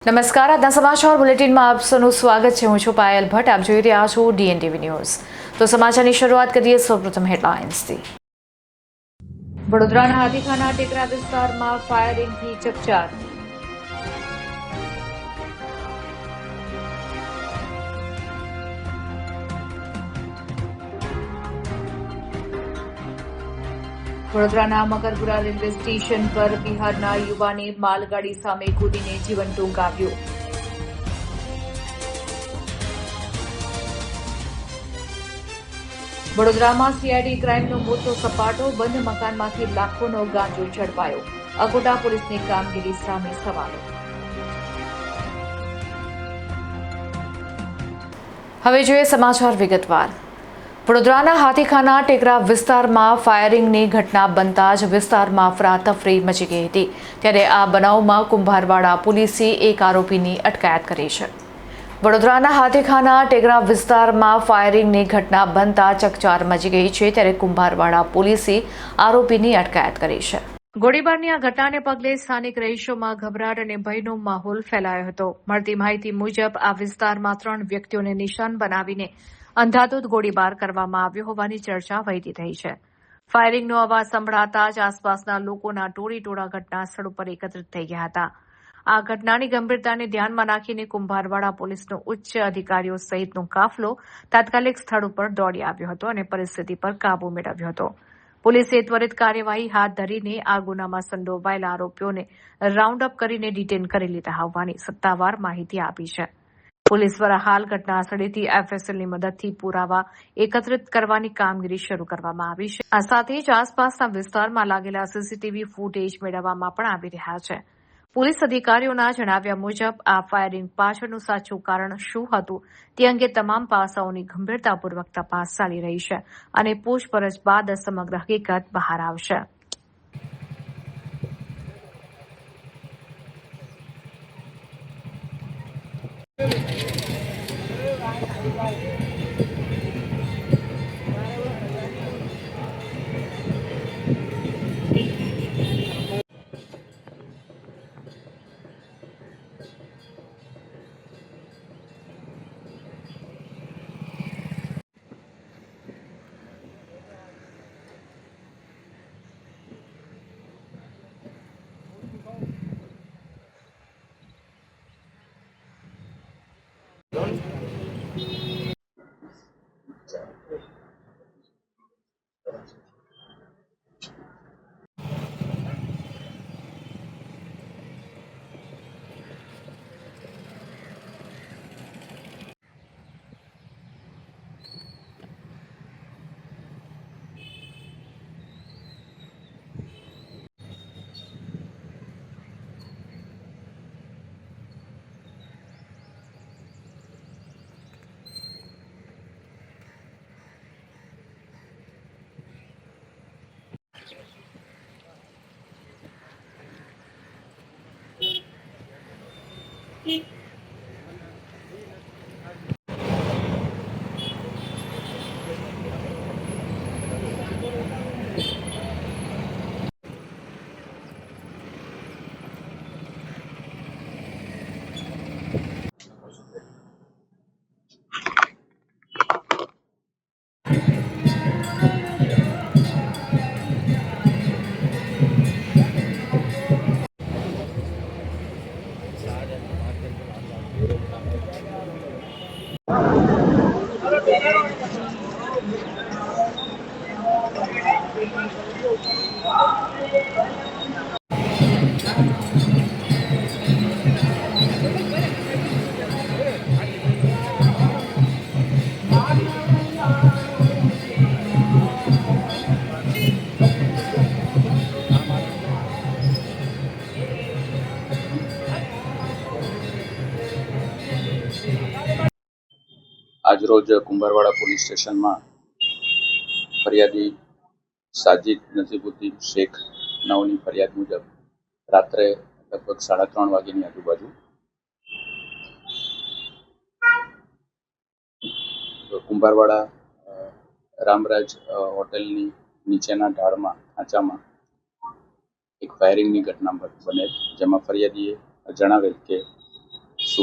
નમસ્કાર, આજના સમાચાર બુલેટિનમાં આપ સૌનું સ્વાગત છે. હું છું પાયલ ભટ્ટ. આપ જોઈ રહ્યા છો DNTV ન્યૂઝ. તો સમાચારની શરૂઆત કરીએ સૌપ્રથમ હેડલાઇન્સથી. વડોદરાના હાથીખાના ટેકરા વિસ્તારમાં ફાયરિંગથી ચકચાર. વડોદરાના મકરપુરા રેલવે સ્ટેશન પર બિહારના યુવાને માલગાડી સામે કૂદીને જીવન ટૂંકાવ્યું. વડોદરામાં CID ક્રાઇમનો મોટો સપાટો. બંધ મકાનમાંથી લાખોનો ગાંજો ઝડપાયો. અકોટા પોલીસની કામગીરી સામે સવાલો. હવે જોઈએ સમાચાર વિગતવાર. વડોદરાના હાથીખાના ટેકરા વિસ્તારમાં ફાયરિંગની ઘટના બનતા જ વિસ્તારમાં અફરાતફરી મચી ગઈ હતી. ત્યારે આ બનાવમાં કુંભારવાડા પોલીસે એક આરોપીની અટકાયત કરી છે. વડોદરાના હાથીખાના ટેકરા વિસ્તારમાં ફાયરિંગની ઘટના બનતા ચકચાર મચી ગઈ છે. ત્યારે કુંભારવાડા પોલીસે આરોપીની અટકાયત કરી છે. ગોળીબારની આ ઘટનાને પગલે સ્થાનિક રહીશોમાં ગભરાટ અને ભયનો માહોલ ફેલાયો હતો. મળતી માહિતી મુજબ આ વિસ્તારમાં 3 વ્યક્તિઓને નિશાન બનાવીને અંધાધૂંધ ગોળીબાર કરવામાં આવ્યો હોવાની ચર્ચા વહેતી થઈ છે. ફાયરિંગનો અવાજ સંભળાતા જ આસપાસના લોકોના ટોળા ઘટના સ્થળ ઉપર એકત્રિત થઈ ગયા હતા. આ ઘટનાની ગંભીરતાને ધ્યાનમાં રાખીને કુંભારવાડા પોલીસનો ઉચ્ચ અધિકારીઓ સહિતનો કાફલો તાત્કાલિક સ્થળ ઉપર દોડી આવ્યો હતો અને પરિસ્થિતિ પર કાબૂ મેળવ્યો હતો. પોલીસે ત્વરિત કાર્યવાહી હાથ ધરીને આ ગુનામાં સંડોવાયેલા આરોપીઓને રાઉન્ડ અપ કરીને ડિટેન કરી લીધા હોવાની સત્તાવાર માહિતી આપી છે. પોલીસ દ્વારા હાલ ઘટના સ્થળેથી FSLની મદદથી પુરાવા એકત્રિત કરવાની કામગીરી શરૂ કરવામાં આવી છે. આ સાથે જ આસપાસના વિસ્તારમાં લાગેલા CCTV ફૂટેજ મેળવવામાં પણ આવી રહ્યા છે. પોલીસ અધિકારીઓના જણાવ્યા મુજબ આ ફાયરિંગ પાછળનું સાચું કારણ શું હતું તે અંગે તમામ પાસાઓની ગંભીરતાપૂર્વક તપાસ ચાલી રહી છે અને પૂછપરછ બાદ સમગ્ર હકીકત બહાર આવશે. આજરોજ કુંભારવાડા પોલીસ સ્ટેશનમાં ફરિયાદી સાજિદ નસીબુદ્દીન શેખ નાઓની ફરિયાદ મુજબ રાત્રે લગભગ 3:30 વાગ્યાની આજુબાજુ કુંભારવાડા રામરાજ હોટલની નીચેના ઢાળમાં ખાંચામાં એક ફાયરિંગની ઘટના બનેલ, જેમાં ફરિયાદીએ જણાવેલ કે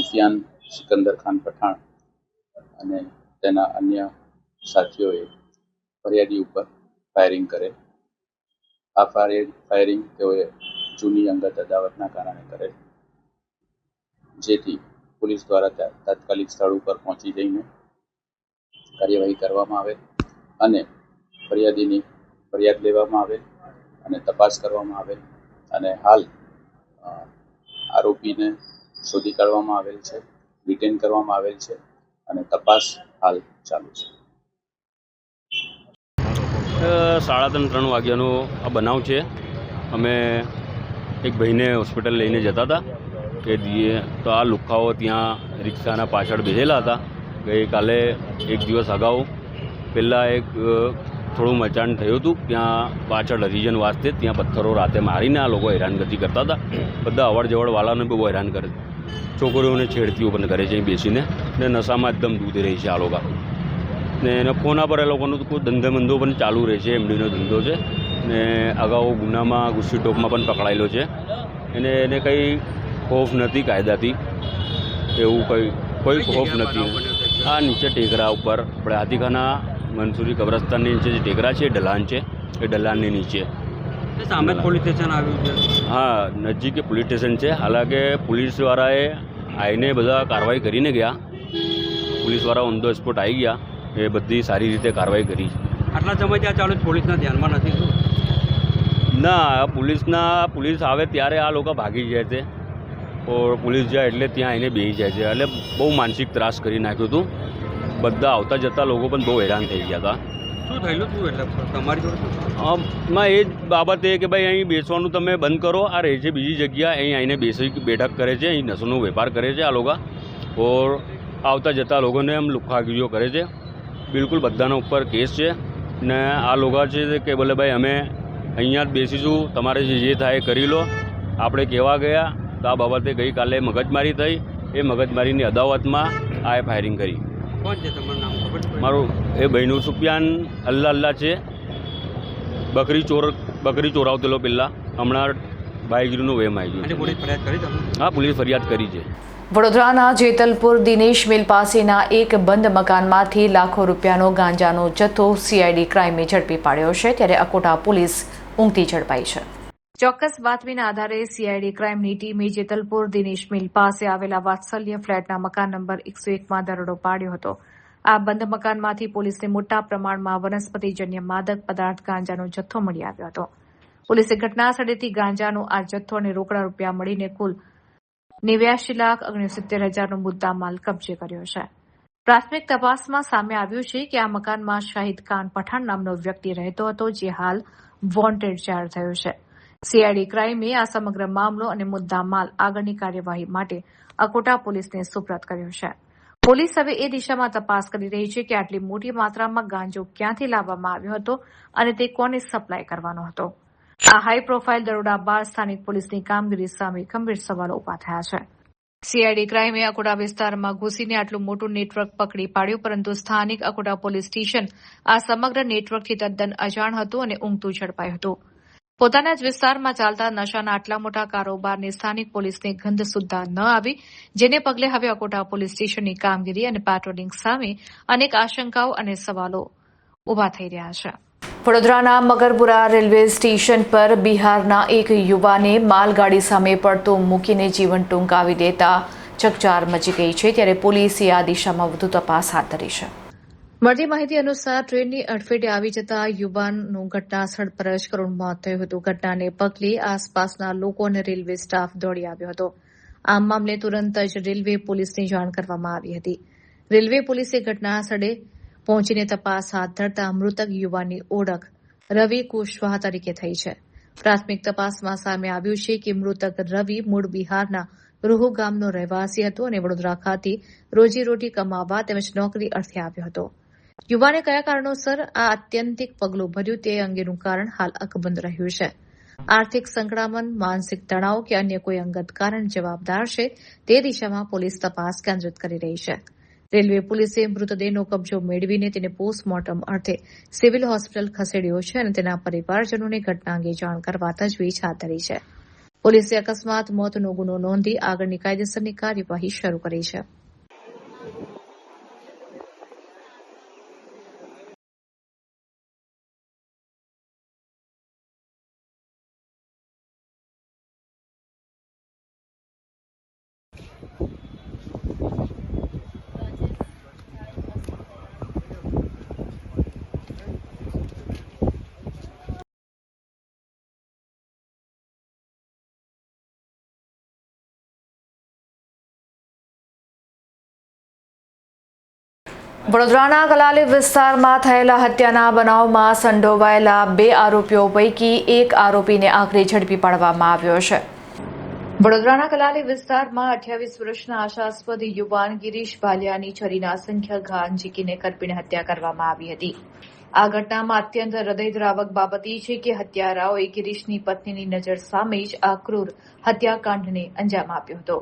સુફિયાન સિકંદર ખાન પઠાણ અને તેના અન્ય સાથીઓએ ફરિયાદી ઉપર ફાયરિંગ કરે. આ ફાયરિંગ તેઓએ જૂની અંગત અદાવતના કારણે કરે, જેથી પોલીસ દ્વારા તાત્કાલિક સ્થળ ઉપર પહોંચી જઈને કાર્યવાહી કરવામાં આવે અને ફરિયાદીની ફરિયાદ લેવામાં આવે અને તપાસ કરવામાં આવે અને હાલ આરોપીને શોધી કાઢવામાં આવેલ છે, ડિટેન કરવામાં આવેલ છે અને તપાસ હાલ ચાલુ છે. 3:30 વાગ્યાનો આ બનાવ છે. અમે એક ભાઈને હોસ્પિટલ લઈને જતા હતા કે તો આ લુખ્ખાઓ ત્યાં રિક્ષાના પાછળ બેસેલા હતા. ગઈકાલે એક દિવસ અગાઉ પહેલાં એક થોડું મચાણ થયું હતું. ત્યાં પાછળ હરિજન વાસ્તે ત્યાં પથ્થરો રાતે મારીને આ લોકો હેરાનગતિ કરતા હતા. બધા અવર જવરવાળાને બહુ હેરાન કરે, છોકરીઓને છેડતીઓ પણ કરે છે અહીં બેસીને, ને નશામાં એકદમ દૂધી રહી છે આ લોકો. ને એને ફોના પર એ લોકોનો કોઈ ધંધો પણ ચાલુ રહે છે, એમડીનો ધંધો છે. ને અગાઉ ગુનામાં ગુસ્સી ટોપમાં પણ પકડાયેલો છે. એને કંઈ ખોફ નથી કાયદાથી, એવું કોઈ ખોફ નથી. આ નીચે ટેકરા ઉપર આપણે હાથીખાના મંસૂરી કબ્રસ્તાનની નીચે જે ટેકરા છે એ ઢલાન છે, એ ઢલાનની નીચે સામે પોલીસ સ્ટેશન આવ્યું છે. હા, નજીક પોલીસ સ્ટેશન છે. હાલાકે પોલીસવાળાએ આવીને બધા કાર્યવાહી કરીને ગયા. પોલીસવાળા ઓન ધ સ્પોટ આવી ગયા, એ બધી સારી રીતે કાર્યવાહી કરી. આટલા સમય ત્યાં ચાલુ પોલીસના ધ્યાનમાં નથી શું? ના, પોલીસ આવે ત્યારે આ લોકો ભાગી જાય છે. પોલીસ જાય એટલે ત્યાં આવીને બેસી જાય છે. એટલે બહુ માનસિક ત્રાસ કરી નાખ્યું હતું. બધા આવતા જતા લોકો પણ બહુ હેરાન થઈ ગયા હતા. શું થયેલું શું એટલે તમારી જોડે? માં એ જ બાબતે કે ભાઈ અહીં બેસવાનું તમે બંધ કરો, આ રહે છે બીજી જગ્યા, અહીં આવીને બેઠક કરે છે, અહીં નશોનો વેપાર કરે છે આ લોકો. ઓર આવતા જતા લોકોને એમ લુખ્ખાગીરીઓ કરે છે. બિલકુલ બધાના ઉપર કેસ છે. ને આ લોકો છે કે બોલે ભાઈ અમે અહીંયા જ બેસીશું, તમારે જે થાય એ કરી લો. આપણે કહેવા ગયા તો આ બાબતે ગઈકાલે મગજમારી થઈ. એ મગજમારીની અદાવતમાં આ ફાયરિંગ કરી. કોણ છે તમારું નામ ખબર છે? મારું એ ભાઈનું સુફિયાન અલ્લાહ છે. બકરી ચોરાવતેલો પહેલાં, હમણાં બાઈગીરીનું વેમ આવી ગયું. પોલીસ ફરિયાદ કરી તમે? હા, પોલીસ ફરિયાદ કરી છે. વડોદરાના જેતલપુર દિનેશ મિલ પાસેના એક બંધ મકાનમાંથી લાખો રૂપિયાનો ગાંજાનો જથ્થો સીઆઈડી ક્રાઇમે ઝડપી પાડ્યો છે, ત્યારે અકોટા પોલીસ ઊંઘતી ઝડપાઈ છે. ચોક્કસ બાતમીના આધારે સીઆઈડી ક્રાઇમની ટીમે જેતલપુર દિનેશ મિલ પાસે આવેલા વાત્સલ્ય ફ્લેટના મકાન નંબર 101માં દરોડો પાડ્યો હતો. આ બંધ મકાનમાંથી પોલીસને મોટા પ્રમાણમાં વનસ્પતિજન્ય માદક પદાર્થ ગાંજાનો જથ્થો મળી આવ્યો હતો. પોલીસે ઘટના સ્થળેથી ગાંજાનો આ જથ્થો અને રોકડા રૂપિયા મળીને કુલ 89,69,000નો મુદ્દામાલ કબજે કર્યો છે. પ્રાથમિક તપાસમાં સામે આવ્યું છે કે આ મકાનમાં શાહિદ ખાન પઠાણ નામનો વ્યક્તિ રહેતો હતો, જે હાલ વોન્ટેડ જાહેર થયો છે. સીઆઈડી ક્રાઇમે આ સમગ્ર મામલો અને મુદ્દામાલ આગળની કાર્યવાહી માટે અકોટા પોલીસને સુપ્રત કર્યો છે. પોલીસ હવે એ દિશામાં તપાસ કરી રહી છે કે આટલી મોટી માત્રામાં ગાંજો ક્યાંથી લાવવામાં આવ્યો હતો અને તે કોને સપ્લાય કરવાનો હતો. આ હાઈ પ્રોફાઇલ દરોડા બાદ સ્થાનિક પોલીસની કામગીરી સામે ગંભીર સવાલો ઉભા થયા છે. સીઆઈડી ક્રાઇમે અકોટા વિસ્તારમાં ઘૂસીને આટલું મોટું નેટવર્ક પકડી પાડ્યું, પરંતુ સ્થાનિક અકોટા પોલીસ સ્ટેશન આ સમગ્ર નેટવર્કથી તદ્દન અજાણ હતું અને ઊંઘતું ઝડપાયું હતું. પોતાના જ વિસ્તારમાં ચાલતા નશાના આટલા મોટા કારોબારની સ્થાનિક પોલીસને ગંધ સુદ્ધા ન આવી, જેને પગલે હવે અકોટા પોલીસ સ્ટેશનની કામગીરી અને પેટ્રોલિંગ સામે અનેક આશંકાઓ અને સવાલો ઉભા થઈ રહ્યા છે. વડોદરાના મગરપુરા રેલવે સ્ટેશન પર બિહારના એક યુવાને માલગાડી સામે પડતો મૂકીને જીવન ટૂંકાવી દેતા ચકચાર મચી ગઈ છે, ત્યારે પોલીસે આ દિશામાં વધુ તપાસ હાથ ધરી છે. મળતી માહિતી અનુસાર ટ્રેનની અડફેટે આવી જતા યુવાનનું ઘટના સ્થળ પર જ કરુણ મોત થયું હતું. ઘટનાને પગલે આસપાસના લોકો અને રેલવે સ્ટાફ દોડી આવ્યો હતો. આ મામલે તુરંત જ રેલવે પોલીસને જાણ કરવામાં આવી હતી. રેલવે પોલીસે ઘટના સ્થળે પહોંચીને તપાસ હાથ ધરતા મૃતક યુવાનની ઓળખ રવિ કુશવાહા તરીકે થઈ છે. પ્રાથમિક તપાસમાં સામે આવ્યું છે કે મૃતક રવિ મૂળ બિહારના રૂહુ ગામનો રહેવાસી હતો અને વડોદરા ખાતે રોજીરોટી કમાવવા તેમજ નોકરી અર્થે આવ્યો હતો. યુવાને કયા કારણોસર આ આત્યંતિક પગલું ભર્યું તે અંગેનું કારણ હાલ અકબંધ રહ્યું છે. આર્થિક સંકળામણ, માનસિક તણાવ કે અન્ય કોઈ અંગત કારણ જવાબદાર છે તે દિશામાં પોલીસ તપાસ કેન્દ્રિત કરી રહી છે. રેલવે પોલીસે મૃતદેહનો કબજો મેળવીને તેને પોસ્ટમોર્ટમ અર્થે સિવિલ હોસ્પિટલ ખસેડ્યો છે અને તેના પરિવારજનોને ઘટના અંગે જાણ કરવા તજવીજ હાથ ધરી છે. પોલીસે અકસ્માત મોતનો ગુનો નોંધી આગળની કાયદેસરની કાર્યવાહી શરૂ કરી છે. વડોદરાના કલાલી વિસ્તારમાં થયેલા હત્યાના બનાવમાં સંડોવાયેલા 2 આરોપીઓ પૈકી એક આરોપીને આખરે ઝડપી પાડવામાં આવ્યો છે. વડોદરાના કલાલી વિસ્તારમાં 28 વર્ષના આશાસ્પદ યુવાન ગિરીશ ભાલિયાની છરીના અસંખ્ય ઘા ઝીંકીને કરપીને હત્યા કરવામાં આવી હતી. આ ઘટનામાં અત્યંત હૃદયદ્રાવક બાબત એ છે કે હત્યારાઓએ ગિરીશની પત્નીની નજર સામે જ આ ક્રૂર હત્યાકાંડને અંજામ આપ્યો હતો.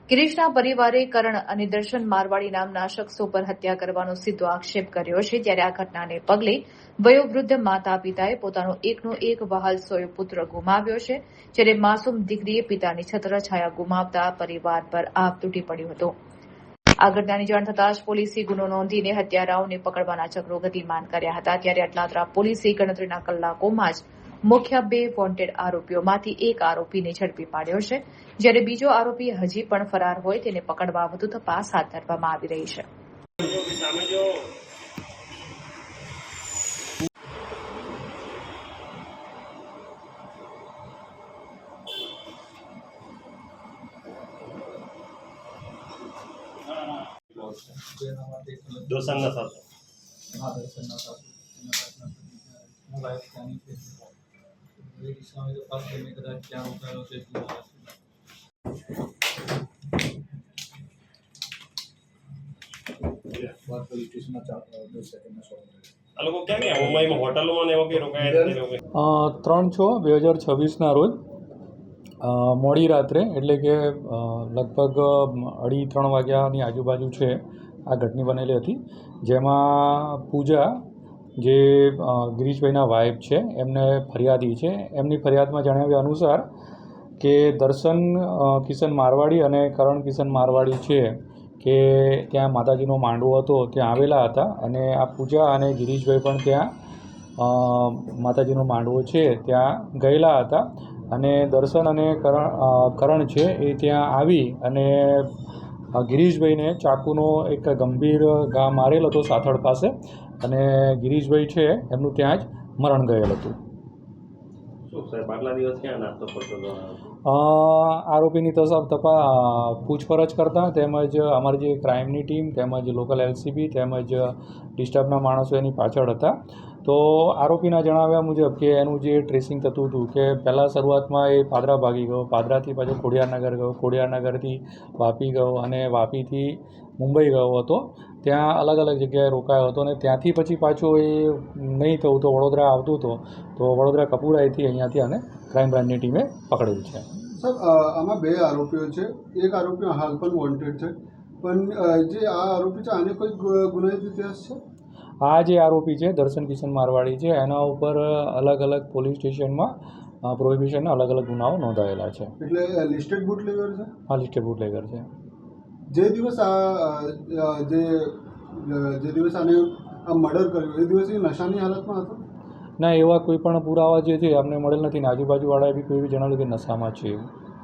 ગિરીશના પરિવારે કરણ અને દર્શન મારવાડી નામના શખ્સો પર હત્યા કરવાનો સીધો આક્ષેપ કર્યો છે. ત્યારે આ ઘટનાને પગલે વયોવૃદ્ધ માતા પિતાએ પોતાનો એકનો એક વહાલસોયો પુત્ર ગુમાવ્યો છે. જ્યારે માસૂમ દીકરીએ પિતાની છત્રછાયા ગુમાવતા પરિવાર પર આભ તૂટી પડ્યો હતો. આ ઘટનાની જાણ થતાં જ પોલીસે ગુનો નોંધીને હત્યારાઓને પકડવાના ચક્રો ગતિમાન કર્યા હતા. ત્યારે અટલાદરા પોલીસે ગણતરીના કલાકોમાં જ મુખ્ય 2 વોન્ટેડ આરોપીઓમાંથી એક આરોપીને ઝડપી પાડ્યો છે. જ્યારે બીજો આરોપી હજી પણ ફરાર હોય તેને પકડવા વધુ તપાસ હાથ ધરવામાં આવી રહી છે. દર્શનના સાથે हाँ दर्शन ना था मोबाइल स्कैनिंग थे ये दिशा में पास करने के बाद क्या होता है उसे बात पुलिस स्टेशन में 2 सेकंड में सॉल्व આ લોકો ક્યાં ગયા મુંબઈમાં હોટલોમાં ને એવો કે રોકાયા હતા લોકો 3/6/2026ના રોજ મોડી રાત્રે એટલે કે લગભગ 2:30 વાગ્યાની આજુબાજુ છે આ ઘટના બનેલી હતી. જેમાં પૂજા જે ગિરીશભાઈના વાઇફ છે એમને ફરિયાદી છે. એમની ફરિયાદમાં જણાવ્યા અનુસાર કે દર્શન કિશન મારવાડી અને કરણ કિશન મારવાડી છે કે ત્યાં માતાજીનો માંડવો હતો ત્યાં આવેલા હતા અને આ પૂજા અને ગિરીશભાઈ પણ ત્યાં માતાજીનો માંડવો છે ત્યાં ગયેલા હતા અને દર્શન અને કરણ છે એ ત્યાં આવી અને ગિરીશભાઈને ચાકુનો એક ગંભીર ઘા મારેલ હતો સાથળ પાસે અને ગિરીશભાઈ છે એમનું ત્યાં જ મરણ ગયેલ હતું. શું સાહેબ આટલા દિવસ ક્યાં નાસ્તો કરતો હતો? આરોપીની પૂછપરછ કરતા તેમજ અમારી જે ક્રાઇમની ટીમ તેમજ લોકલ LCB તેમજ ડિસ્ટર્બના માણસો એની પાછળ હતા. તો આરોપીના જણાવ્યા મુજબ કે એનું જે ટ્રેસિંગ થતું હતું કે પહેલાં શરૂઆતમાં એ પાદરા ભાગી ગયો, પાદરાથી પાછો ખોડિયારનગર ગયો, ખોડિયારનગરથી વાપી ગયો અને વાપીથી મુંબઈ ગયો હતો. ત્યાં અલગ અલગ જગ્યાએ રોકાયો હતો અને ત્યાંથી પછી પાછો એ નહીં થયું તો વડોદરા આવતું હતો તો વડોદરા કપૂરાઈથી અહીંયાથી અને ક્રાઇમ બ્રાન્ચની ટીમે પકડેલ છે. સર આમાં 2 આરોપીઓ છે. એક આરોપી હાલ પણ વોન્ટેડ છે પણ જે આ આરોપી છે આને કોઈ ગુનાહિત ઇતિહાસ છે? આ જે આરોપી છે દર્શન કિશન મારવાડી છે એના ઉપર અલગ અલગ પોલીસ સ્ટેશનમાં પ્રોહિબિશનના અલગ અલગ ગુનાઓ નોંધાયેલા છે. એટલે લિસ્ટેડ બુટલેગર છે? હા, લિસ્ટેડ બુટલેગર છે. જે દિવસ જે દિવસ આને આ મર્ડર કર્યું એ દિવસે નશાની હાલતમાં હતો? ના, એવા કોઈ પણ પુરાવા જે છે અમને મળેલ નથી ને આજુબાજુવાળાએ બી કોઈ બી જણાવ્યું કે નશામાં છે.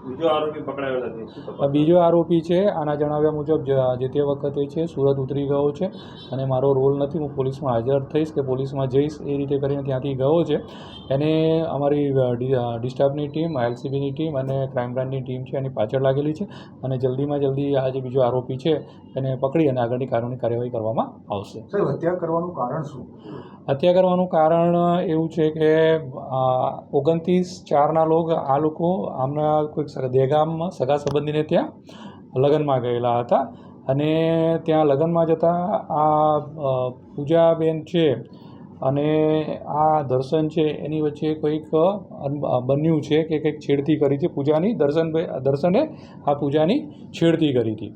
બીજો આરોપી પકડાયો નથી? બીજો આરોપી છે આના જણાવ્યા મુજબ જે તે વખતે છે સુરત ઉતરી ગયો છે અને મારો રોલ નથી, હું પોલીસમાં હાજર થઈશ કે પોલીસમાં જઈશ એ રીતે કરીને ત્યાંથી ગયો છે. એને અમારી ડિસ્ટર્બની ટીમ, LCBની ટીમ અને ક્રાઇમ બ્રાન્ચની ટીમ છે એની પાછળ લાગેલી છે અને જલ્દીમાં જલ્દી આ જે બીજો આરોપી છે એને પકડી અને આગળની કાનૂની કાર્યવાહી કરવામાં આવશે. સર હત્યા કરવાનું કારણ શું? હત્યા કરવાનું કારણ એવું છે કે 29/4 આ લોકો આમના કોઈક દહેગામમાં સગા સંબંધીને ત્યાં લગ્નમાં ગયેલા હતા અને ત્યાં લગ્નમાં જતાં આ પૂજાબેન છે અને આ દર્શન છે એની વચ્ચે કોઈક બન્યું છે કે કંઈક છેડતી કરી છે પૂજાની. દર્શને આ પૂજાની છેડતી કરી હતી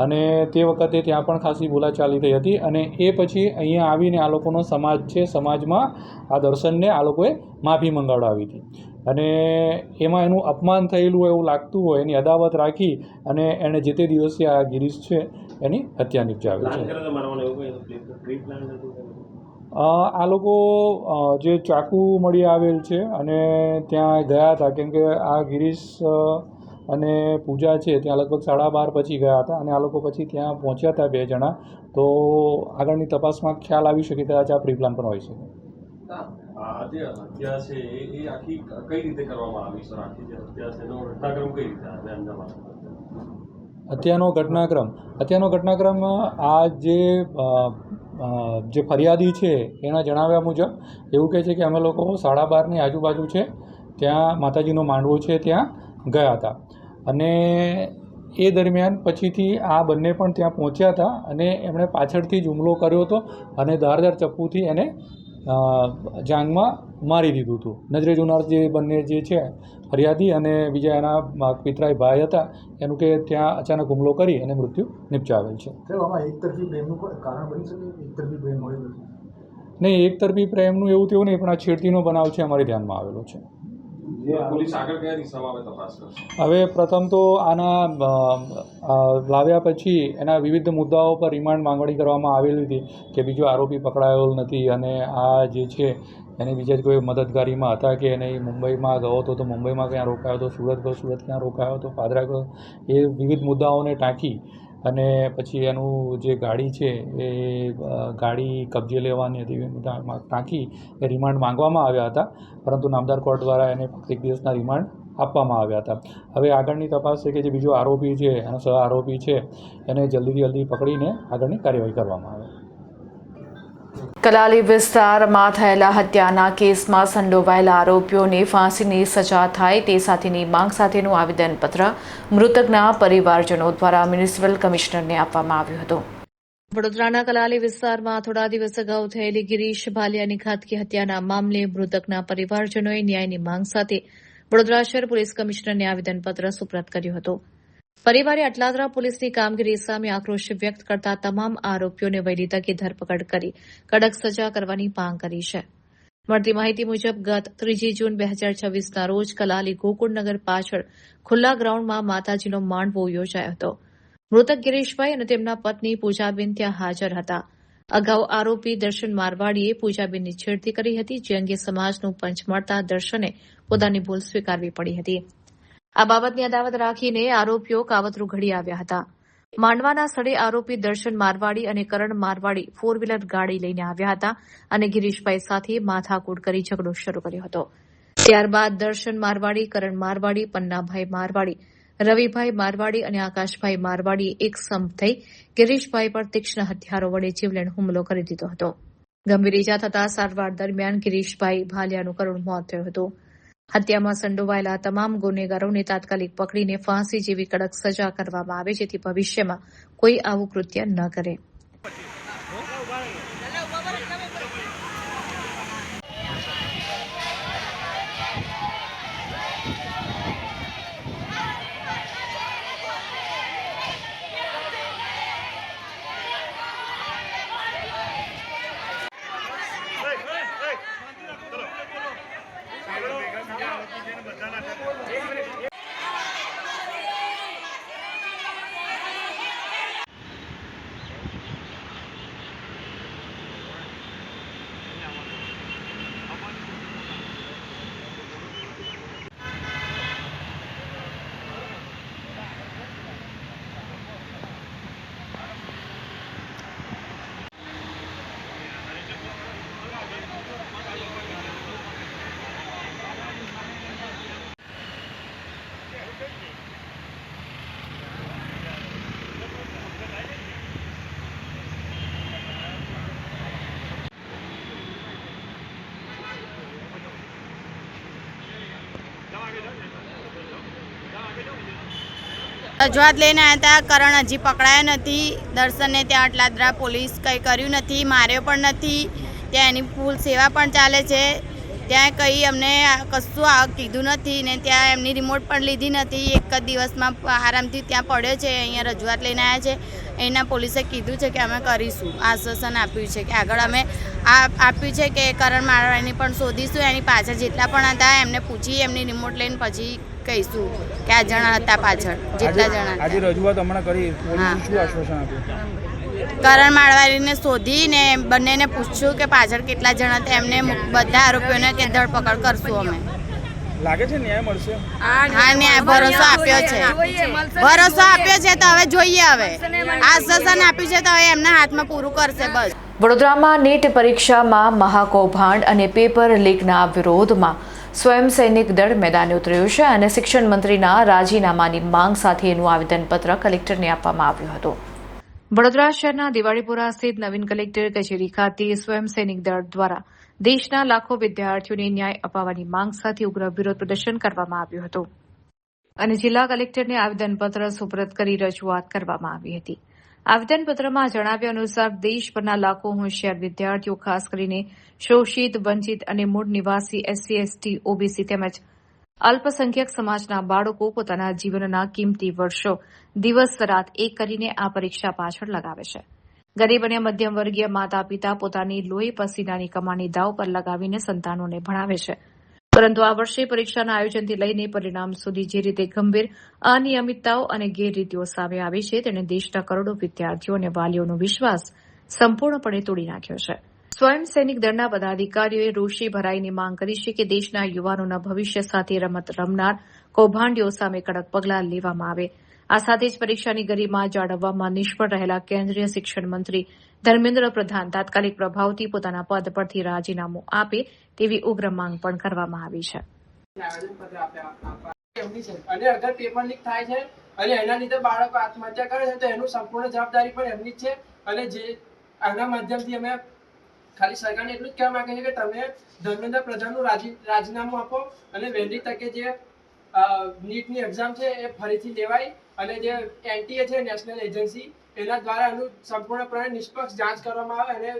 અને તે વખતે ત્યાં પણ ખાસી બોલાચાલી થઈ હતી અને એ પછી અહીંયા આવીને આ લોકોનો સમાજ છે, સમાજમાં આ દર્શનને આ લોકોએ માફી મંગાવડાવી હતી. અને એમાં એનું અપમાન થયેલું એવું લાગતું હોય એની અદાવત રાખી અને એણે જે તે દિવસે આ ગિરીશ છે એની હત્યા નિપજાવી પ્લાન છે. કરે તો મારવાનું એવું કંઈ પ્રી પ્લાન હતું? આ લોકો જે ચાકુ મળી આવેલ છે અને ત્યાં ગયા હતા, કેમ કે આ ગિરીશ અને પૂજા છે ત્યાં લગભગ 12:30 પછી ગયા હતા અને આ લોકો પછી ત્યાં પહોંચ્યા હતા 2 જણા. તો આગળની તપાસમાં ખ્યાલ આવી શકે કદાચ આ પ્રી પ્લાન પણ હોઈ શકે. આ જે હત્યા છે એ આખી કઈ રીતે કરવામાં આવી સર? આખી જે હત્યા છે એનો ઘટનાક્રમ કઈ રીતે આવે અંજામ આવે? હત્યાનો ઘટનાક્રમ આ જે ફરિયાદી છે એના જણાવ્યા મુજબ એવું કહે છે કે અમે લોકો 12:30ની આજુબાજુ છે ત્યાં માતાજીનો માંડવો છે ત્યાં ગયા હતા અને એ દરમિયાન પછીથી આ બંને પણ ત્યાં પહોંચ્યા હતા અને એમણે પાછળથી જ હુમલો કર્યો હતો અને ધારદાર ચપ્પુથી એને જાંઘમાં મારી દીધું હતું. નજરે જોનાર જે બંને જે છે ફરિયાદી અને બીજા એના પિતરાઈ ભાઈ હતા એનું કે ત્યાં અચાનક હુમલો કરી અને મૃત્યુ નિપજાવેલ છે. આમાં એકતરફી પ્રેમનું કારણ બની શકે? એકતરફી પ્રેમ હોય નહીં, એકતરફી પ્રેમનું એવું તેવું નહીં, પણ આ છેડતીનો બનાવ છે અમારી ધ્યાનમાં આવેલો છે. પોલીસ આગળ કયા દિશામાં હવે તપાસ કરશે? હવે પ્રથમ તો આના લાવ્યા પછી એના વિવિધ મુદ્દાઓ પર રિમાન્ડ માંગણી કરવામાં આવેલી હતી કે બીજો આરોપી પકડાયો નથી અને આ જે છે એને બીજા જ કોઈ મદદગારીમાં હતા કે એને મુંબઈમાં ગયો હતો તો મુંબઈમાં ક્યાં રોકાયો હતો, સુરત ગયો સુરત ક્યાં રોકાયો હતો, પાદરા ગયો, એ વિવિધ મુદ્દાઓને ટાંકી અને પછી એનું જે ગાડી છે એ ગાડી કબજે લેવાની હતી એ મુદ્દા ટાંકી એ રિમાન્ડ માંગવામાં આવ્યા હતા, પરંતુ નામદાર કોર્ટ દ્વારા એને ફક્ત 1 દિવસના રિમાન્ડ આપવામાં આવ્યા હતા. હવે આગળની તપાસ છે કે જે બીજો આરોપી છે એનો સહ આરોપી છે એને જલ્દીથી જલ્દી પકડીને આગળની કાર્યવાહી કરવામાં આવે. કલાલી વિસ્તારમાં થયેલા હત્યાના કેસમાં સંડોવાયેલા આરોપીઓને ફાંસીની સજા થાય તે સાથેની માંગ સાથેનું આવેદનપત્ર મૃતકના પરિવારજનો દ્વારા મ્યુનિસિપલ કમિશનરને આપવામાં આવ્યું હતું. વડોદરાના કલાલી વિસ્તારમાં થોડા દિવસ અગાઉ થયેલી ગિરીશ ભાલિયાની ઘાતકી હત્યાના મામલે મૃતકના પરિવારજનોએ ન્યાયની માંગ સાથે વડોદરા શહેર પોલીસ કમિશનરને આવેદનપત્ર સુપ્રત કર્યું હતું. પરિવારે અટલાદરા પોલીસની કામગીરી સામે આક્રોશ વ્યક્ત કરતા તમામ આરોપીઓને વહેલી તકે ધરપકડ કરી કડક સજા કરવાની માંગ કરી છે. મળતી માહિતી મુજબ ગત 3 જૂન 2026ના રોજ કલાલી ગોકુળનગર પાછળ ખુલ્લા ગ્રાઉન્ડમાં માતાજીનો માંડવો યોજાયો હતો. મૃતક ગિરીશભાઈ અને તેમના પત્ની પૂજાબેન ત્યાં હાજર હતા. અગાઉ આરોપી દર્શન મારવાડીએ પૂજાબેનની છેડતી કરી હતી, જે અંગે સમાજનું પંચ મળતા દર્શને પોતાની ભૂલ સ્વીકારવી પડી હતી. આ બાબતની અદાવત રાખીને આરોપીઓ કાવતરું ઘડી આવ્યા હતા. માંડવાના સ્થળે આરોપી દર્શન મારવાડી અને કરણ મારવાડી 4 વ્હીલર ગાડી લઈને આવ્યા હતા અને ગિરીશભાઈ સાથે માથાકૂટ કરી ઝઘડો શરૂ કર્યો હતો. ત્યારબાદ દર્શન મારવાડી, કરણ મારવાડી, પન્નાભાઈ મારવાડી, રવિભાઈ મારવાડી અને આકાશભાઈ મારવાડીએ એક સંપ થઈ ગિરીશભાઈ પર તીક્ષ્ણ હથિયારો વડે જીવલેણ હુમલો કરી દીધો હતો. ગંભીર ઇજા થતા સારવાર દરમિયાન ગિરીશભાઈ ભાલિયાનું કરુણ મોત થયું હતું. હત્યામાં સંડોવાયેલા તમામ ગુનેગારોને તાત્કાલિક પકડીને ફાંસી જેવી કડક સજા કરવામાં આવે જેથી ભવિષ્યમાં કોઈ આવું કૃત્ય ન કરે. રજૂઆત લઈને આવ્યા હતા. કરણ હજી પકડાયા નથી. દર્શનને ત્યાં અટલાદરા પોલીસ કંઈ કર્યું નથી, માર્યો પણ નથી. ત્યાં એની ફૂલ સેવા પણ ચાલે છે. ત્યાં કંઈ અમને કશું કીધું નથી ને ત્યાં એમની રિમોટ પણ લીધી નથી. એક જ દિવસમાં આરામથી ત્યાં પડ્યો છે. અહીંયા રજૂઆત લઈને આવ્યા છે. એના પોલીસે કીધું છે કે અમે કરીશું, આશ્વાસન આપ્યું છે કે આગળ અમે આપ્યું છે કે કરણ મારવાણી પણ શોધીશું, એની પાછળ જેટલા પણ હતા એમને પૂછી એમની રિમોટ લઈને પછી કહીશું કે આ જણા હતા પાછળ જેટલા જણા આજે રજૂઆત હમણાં કરી, પોલીસે શું આશ્વાસન આપ્યું? કરણ મારવાણીને શોધીને બંનેને પૂછ્યું કે પાછળ કેટલા જણા હતા, એમને બધા આરોપીઓને કે ધરપકડ કરશું અમે. લાગે છે ન્યાય મળશે? હા, ન્યાય ભરોસો આપ્યો છે, ભરોસો આપ્યો છે, તો હવે જોઈએ. હવે આશ્વાસન આપ્યું છે તો હવે એમના હાથમાં પૂરું કરશે બસ. વડોદરામાં નીટ પરીક્ષામાં મહાકૌભાંડ અને પેપર લીકના વિરોધમાં સ્વયં સૈનિક દળ મેદાને ઉતર્યું છે અને શિક્ષણ મંત્રીના રાજીનામાની માંગ સાથેનું આવેદનપત્ર કલેક્ટરને આપવામાં આવ્યું હતું. વડોદરા શહેરના દિવાળીપુરા સ્થિત નવીન કલેક્ટર કચેરી ખાતે સ્વયં સૈનિક દળ દ્વારા દેશના લાખો વિદ્યાર્થીઓને ન્યાય અપાવવાની માંગ સાથે ઉગ્ર વિરોધ પ્રદર્શન કરવામાં આવ્યું હતું અને જિલ્લા કલેક્ટરને આવેદનપત્ર સુપરત કરી રજૂઆત કરવામાં આવી હતી. આવેદનપત્રમાં જણાવ્યા અનુસાર દેશભરના લાખો હોશિયાર વિદ્યાર્થીઓ, ખાસ કરીને શોષિત, વંચિત અને મૂળ નિવાસી એસસી, એસટી, ઓબીસી તેમજ અલ્પસંખ્યક સમાજના બાળકો પોતાના જીવનના કિંમતી વર્ષો દિવસ રાત એક કરીને આ પરીક્ષા પાછળ લગાવે છે. ગરીબ અને મધ્યમ વર્ગીય માતા પિતા પોતાની લોહી પસીનાની કમાણી દાવ પર લગાવીને સંતાનોને ભણાવે છે. પરંતુ આ વર્ષે પરીક્ષાના આયોજનથી લઈને પરિણામ સુધી જે રીતે ગંભીર અનિયમિતતાઓ અને ગેરરીતિઓ સામે આવી છે તેણે દેશના કરોડો વિદ્યાર્થીઓ અને વાલીઓનો વિશ્વાસ સંપૂર્ણપણે તોડી નાખ્યો છે. સ્વયં સૈનિક દળના પદાધિકારીઓએ રોષે ભરાઈને માંગ કરી છે કે દેશના યુવાનોના ભવિષ્ય સાથે રમત રમનાર કૌભાંડીઓ સામે કડક પગલાં લેવામાં આવે. આ સાથે જ પરીક્ષાની ગરિમા જાળવવામાં નિષ્ફળ રહેલા કેન્દ્રીય શિક્ષણ મંત્રી ધર્મેન્દ્ર પ્રધાન તાત્કાલિક પ્રભાવથી પોતાના પદ પરથી રાજીનામું આપે તેવી ઉગ્ર માંગ પણ કરવામાં આવી છે. અને અગર પેપર લીક થાય છે અને એના લીધે બાળકો આત્મહત્યા કરે છે તો એનું સંપૂર્ણ જવાબદારી પણ એમની જ છે. અને જે આના માધ્યમથી અમે ખાલી સરકારને એટલું જ કહેવા માંગે છે કે તમે ધર્મેન્દ્ર પ્રધાનનું રાજીનામું આપો અને વહેલી તકે જે નીટની એક્ઝામ છે એ ફરીથી લેવાય અને જે એનટીએ છે નેશનલ એજન્સી એના દ્વારા એનું સંપૂર્ણપણે નિષ્પક્ષ જાંચ કરવામાં આવે અને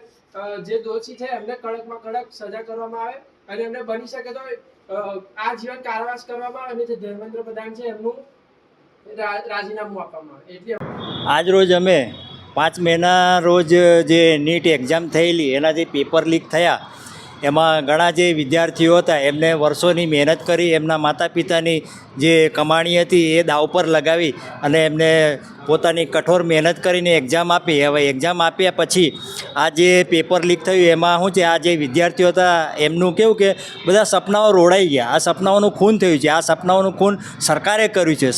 જે દોષી છે એમને કડકમાં કડક સજા કરવામાં આવે અને એમને બની શકે તો આ જીવન કારાવાસ કરવામાં આવે અને જે ધર્મેન્દ્ર પ્રધાન છે એમનું રાજીનામું આપવામાં આવે. એટલે આજ રોજ અમે 5 મેના રોજ જે નીટ એક્ઝામ થયેલી એના જે પેપર લીક થયા એમાં ઘણા જે વિદ્યાર્થીઓ હતા એમને વર્ષોની મહેનત કરી એમના માતા પિતાની જે કમાણી હતી એ દાવ પર લગાવી અને એમને પોતાની કઠોર મહેનત કરીને એક્ઝામ આપી. હવે એક્ઝામ આપ્યા પછી આ જે પેપર લીક થયું એમાં શું છે, આ જે વિદ્યાર્થીઓ હતા એમનું કેવું કે બધા સપનાઓ રોડાઈ ગયા. આ સપનાઓનું ખૂન થયું છે. આ સપનાઓનું ખૂન સરકારે કર્યું છે.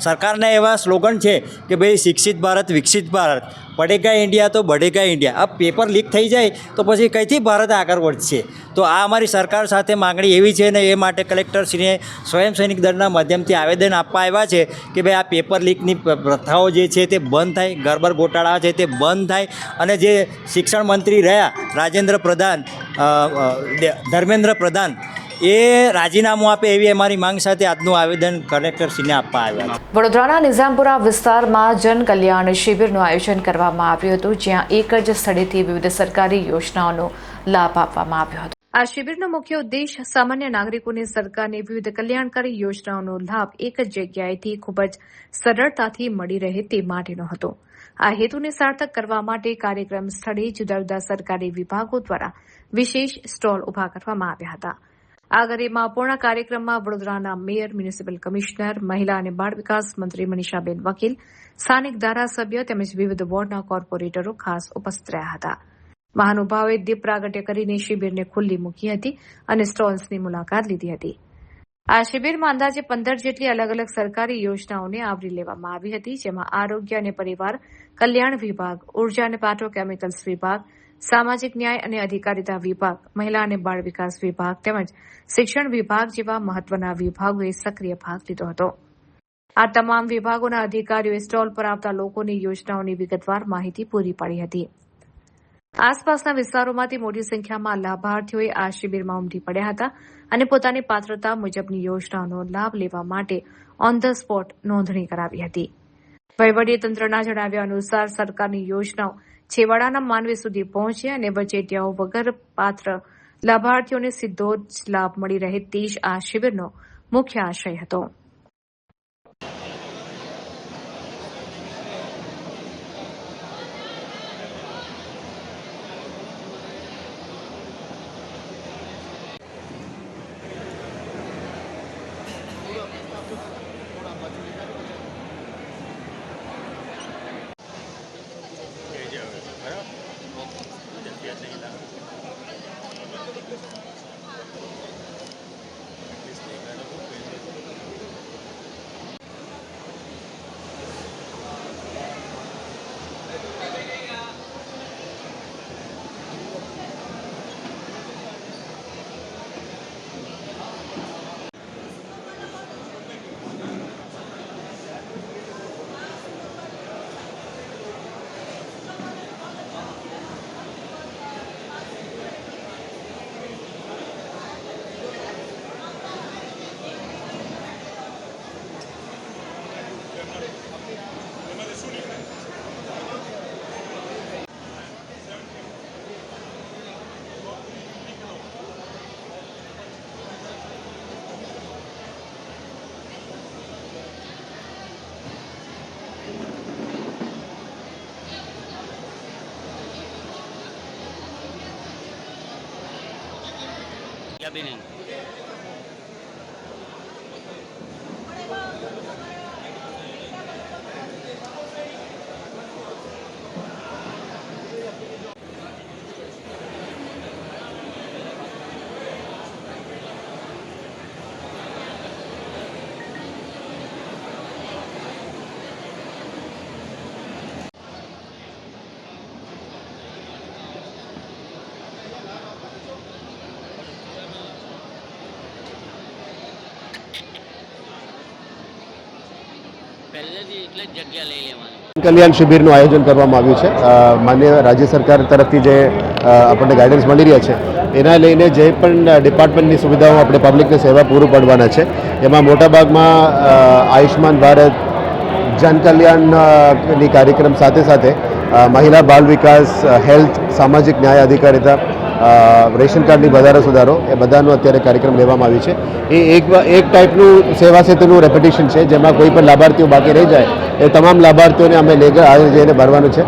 સરકારના એવા સ્લોગન છે કે ભાઈ શિક્ષિત ભારત, વિકસિત ભારત, પડેગા ઇન્ડિયા તો બઢેગા ઇન્ડિયા. આ પેપર લીક થઈ જાય તો પછી કઈથી ભારત આગળ વધશે? તો આ અમારી સરકાર સાથે માગણી એવી છે ને એ માટે કલેક્ટરશ્રીને સ્વયં સૈનિક દળના માધ્યમથી આવેદન આપવા આવ્યા છે કે ભાઈ આ પેપર લીકની પ્રથાઓ જે છે તે બંધ થાય, ગરબર ગોટાળા છે તે બંધ થાય અને જે શિક્ષણ મંત્રી રહ્યા ધર્મેન્દ્ર પ્રધાન એ રાજીનામું આપે એવી અમારી માંગ સાથે આજનું આવેદન કલેક્ટરશ્રીને આપવા આવ્યા છે. વડોદરાના નિઝામપુરા વિસ્તારમાં જન કલ્યાણ શિબિરનું આયોજન કરવામાં આવ્યું હતું, જ્યાં એક જ સ્થળેથી વિવિધ સરકારી યોજનાઓનો લાભ આપવામાં આવ્યો હતો. આ શિબિરનો મુખ્ય ઉદ્દેશ સામાન્ય નાગરિકોને સરકારની વિવિધ કલ્યાણકારી યોજનાઓનો લાભ એક જ જગ્યાએથી ખૂબ જ સરળતાથી મળી રહે તે માટેનો હતો. આ હેતુને સાર્થક કરવા માટે કાર્યક્રમ સ્થળે જુદા જુદા સરકારી વિભાગો દ્વારા વિશેષ સ્ટોલ ઉભા કરવામાં આવ્યા હતા. આ ગરિમાપૂર્ણ કાર્યક્રમમાં વડોદરાના મેયર, મ્યુનિસિપલ કમિશનર, મહિલા અને બાળ વિકાસ મંત્રી મનીષાબેન વકીલ, સ્થાનિક ધારાસભ્ય તેમજ વિવિધ વોર્ડના કોર્પોરેટરો ખાસ ઉપસ્થિત રહ્યા હતા. મહાનુભાવોએ દીપ પ્રાગટ્ય કરીને શિબિરને ખુલ્લી મૂકી હતી અને સ્ટોલ્સની મુલાકાત લીધી હતી. આ શિબિરમાં અંદાજે 15 જેટલી અલગ અલગ સરકારી યોજનાઓને આવરી લેવામાં આવી હતી, જેમાં આરોગ્ય અને પરિવાર કલ્યાણ વિભાગ, ઉર્જા અને પેટ્રોકેમિકલ્સ વિભાગ, સામાજિક ન્યાય અને અધિકારીતા વિભાગ, મહિલા અને બાળ વિકાસ વિભાગ તેમજ શિક્ષણ વિભાગ જેવા મહત્વના વિભાગોએ સક્રિય ભાગ લીધો હતો. આ તમામ વિભાગોના અધિકારીઓએ સ્ટોલ પર આવતા લોકોને યોજનાઓની વિગતવાર માહિતી પૂરી પાડી હતી. આસપાસના વિસ્તારોમાંથી મોટી સંખ્યામાં લાભાર્થીઓએ આ શિબિરમાં ઉમટી પડ્યા હતા અને પોતાની પાત્રતા મુજબની યોજનાઓનો લાભ લેવા માટે ઓન ધ સ્પોટ નોંધણી કરાવી હતી. વહીવટીતંત્રના જણાવ્યા અનુસાર સરકારની યોજનાઓ છેવાડાના માનવી સુધી પહોંચે અને વચેટિયાઓ વગર પાત્ર લાભાર્થીઓને સીધો જ લાભ મળી રહે તે જ આ શિબિરનો મુખ્ય આશય હતો. કલ્યાણ શિબિરનું આયોજન કરવામાં આવ્યું છે. માન્ય રાજ્ય સરકાર તરફથી જે આપણને ગાઈડન્સ મળી રહ્યા છે એના લઈને જે પણ ડિપાર્ટમેન્ટની સુવિધાઓ આપણે પબ્લિકને સેવા પૂરું પાડવાના છે એમાં મોટાભાગમાં આયુષ્માન ભારત, જન કલ્યાણની કાર્યક્રમ સાથે સાથે મહિલા બાળ વિકાસ, હેલ્થ, સામાજિક ન્યાય અધિકારિતા, રેશન કાર્ડની વધારો સુધારો એ બધાનો અત્યારે કાર્યક્રમ લેવામાં આવ્યો છે. એ એક ટાઈપનું સેવા સેતુનું રેપિટેશન છે જેમાં કોઈ પણ લાભાર્થીઓ બાકી રહી જાય એ તમામ લાભાર્થીઓને અમે આજે જઈને ભરવાનું છે.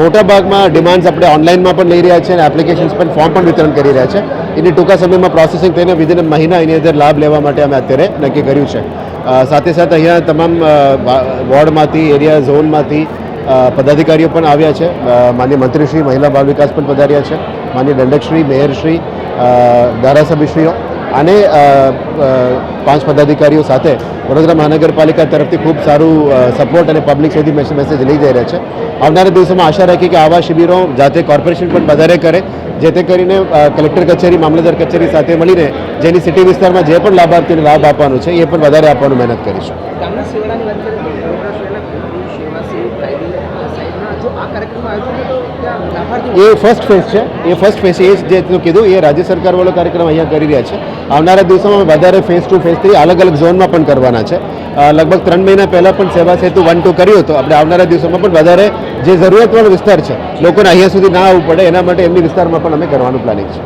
મોટાભાગમાં ડિમાન્ડ્સ આપણે ઓનલાઈનમાં પણ લઈ રહ્યા છે અને એપ્લિકેશન્સ પણ ફોર્મ પણ વિતરણ કરી રહ્યા છે. એની ટૂંકા સમયમાં પ્રોસેસિંગ થઈને વિધિન મહિના એની અંદર લાભ લેવા માટે અમે અત્યારે નક્કી કર્યું છે. સાથે સાથે અહીંયા તમામ વોર્ડમાંથી, એરિયા ઝોનમાંથી પદાધિકારીઓ પણ આવ્યા છે. માન્ય મંત્રીશ્રી, મહિલા બાળ વિકાસ પણ પધાર્યા છે, માન્ય દંડકશ્રી, મેયરશ્રી, ધારાસભ્યશ્રીઓ અને 5 પદાધિકારીઓ સાથે વડોદરા મહાનગરપાલિકા તરફથી ખૂબ સારું સપોર્ટ અને પબ્લિક સુધી મેસેજ લઈ જઈ રહ્યા છે. આવનારા દિવસોમાં આશા રાખી કે આવા શિબિરો જાતે કોર્પોરેશન પણ વધારે કરે, જેથી કરીને કલેક્ટર કચેરી, મામલતદાર કચેરી સાથે મળીને જેની સિટી વિસ્તારમાં જે પણ લાભાર્થીઓને લાભ આપવાનો છે એ પણ વધારે આપવાનું મહેનત કરીશું. એ ફર્સ્ટ ફેઝ છે. એ ફર્સ્ટ ફેઝ એ જે કીધું એ રાજ્ય સરકાર વાળો કાર્યક્રમ અહીંયા કરી રહ્યા છે. આવનારા દિવસોમાં વધારે ફેઝ 2, ફેઝ 3 અલગ અલગ ઝોનમાં પણ કરવાના છે. લગભગ 3 મહિના પહેલાં પણ સેવા સેતુ 1, 2 કર્યું હતું. આપણે આવનારા દિવસોમાં પણ વધારે જે જરૂરિયાતવાળો વિસ્તાર છે, લોકોને અહીંયા સુધી ના આવવું પડે એના માટે એમની વિસ્તારમાં પણ અમે કરવાનું પ્લાનિંગ છે.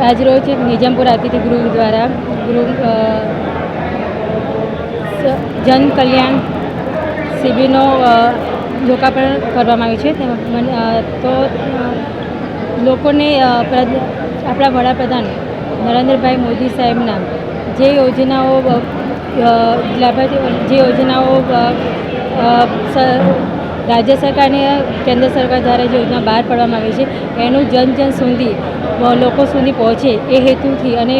આજ રોજ નિજામપુર અતિથિ ગૃહ દ્વારા જન કલ્યાણ શિબિરનો લોકાર્પણ કરવામાં આવ્યું છે. તો લોકોને આપણા વડાપ્રધાન નરેન્દ્રભાઈ મોદી સાહેબના જે યોજનાઓ રાજ્ય સરકારને કેન્દ્ર સરકાર દ્વારા જે યોજના બહાર પાડવામાં આવી છે એનું જન સુધી લોકો સુધી પહોંચે એ હેતુથી અને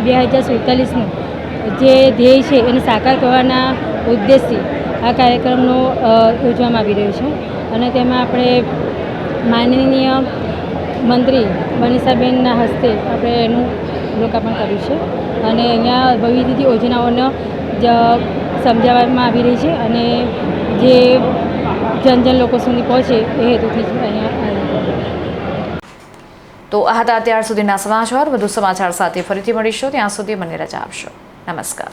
2047નું જે ધ્યેય છે એને સાકાર કરવાના ઉદ્દેશથી આ કાર્યક્રમનો યોજવામાં આવી રહ્યો છે. અને તેમાં આપણે માનનીય મંત્રી મનીષાબેનના હસ્તે આપણે એનું લોકાર્પણ કર્યું છે. અને અહીંયા વિવિધ યોજનાઓનો સમજાવવામાં આવી રહી છે અને જે જન લોકો સુધી પહોંચે એ હેતુથી અહીંયા. તો આ હતા અત્યાર સુધીના સમાચાર. વધુ સમાચાર સાથે ફરીથી મળીશું. ત્યાં સુધી મને રજા આપશો. નમસ્કાર.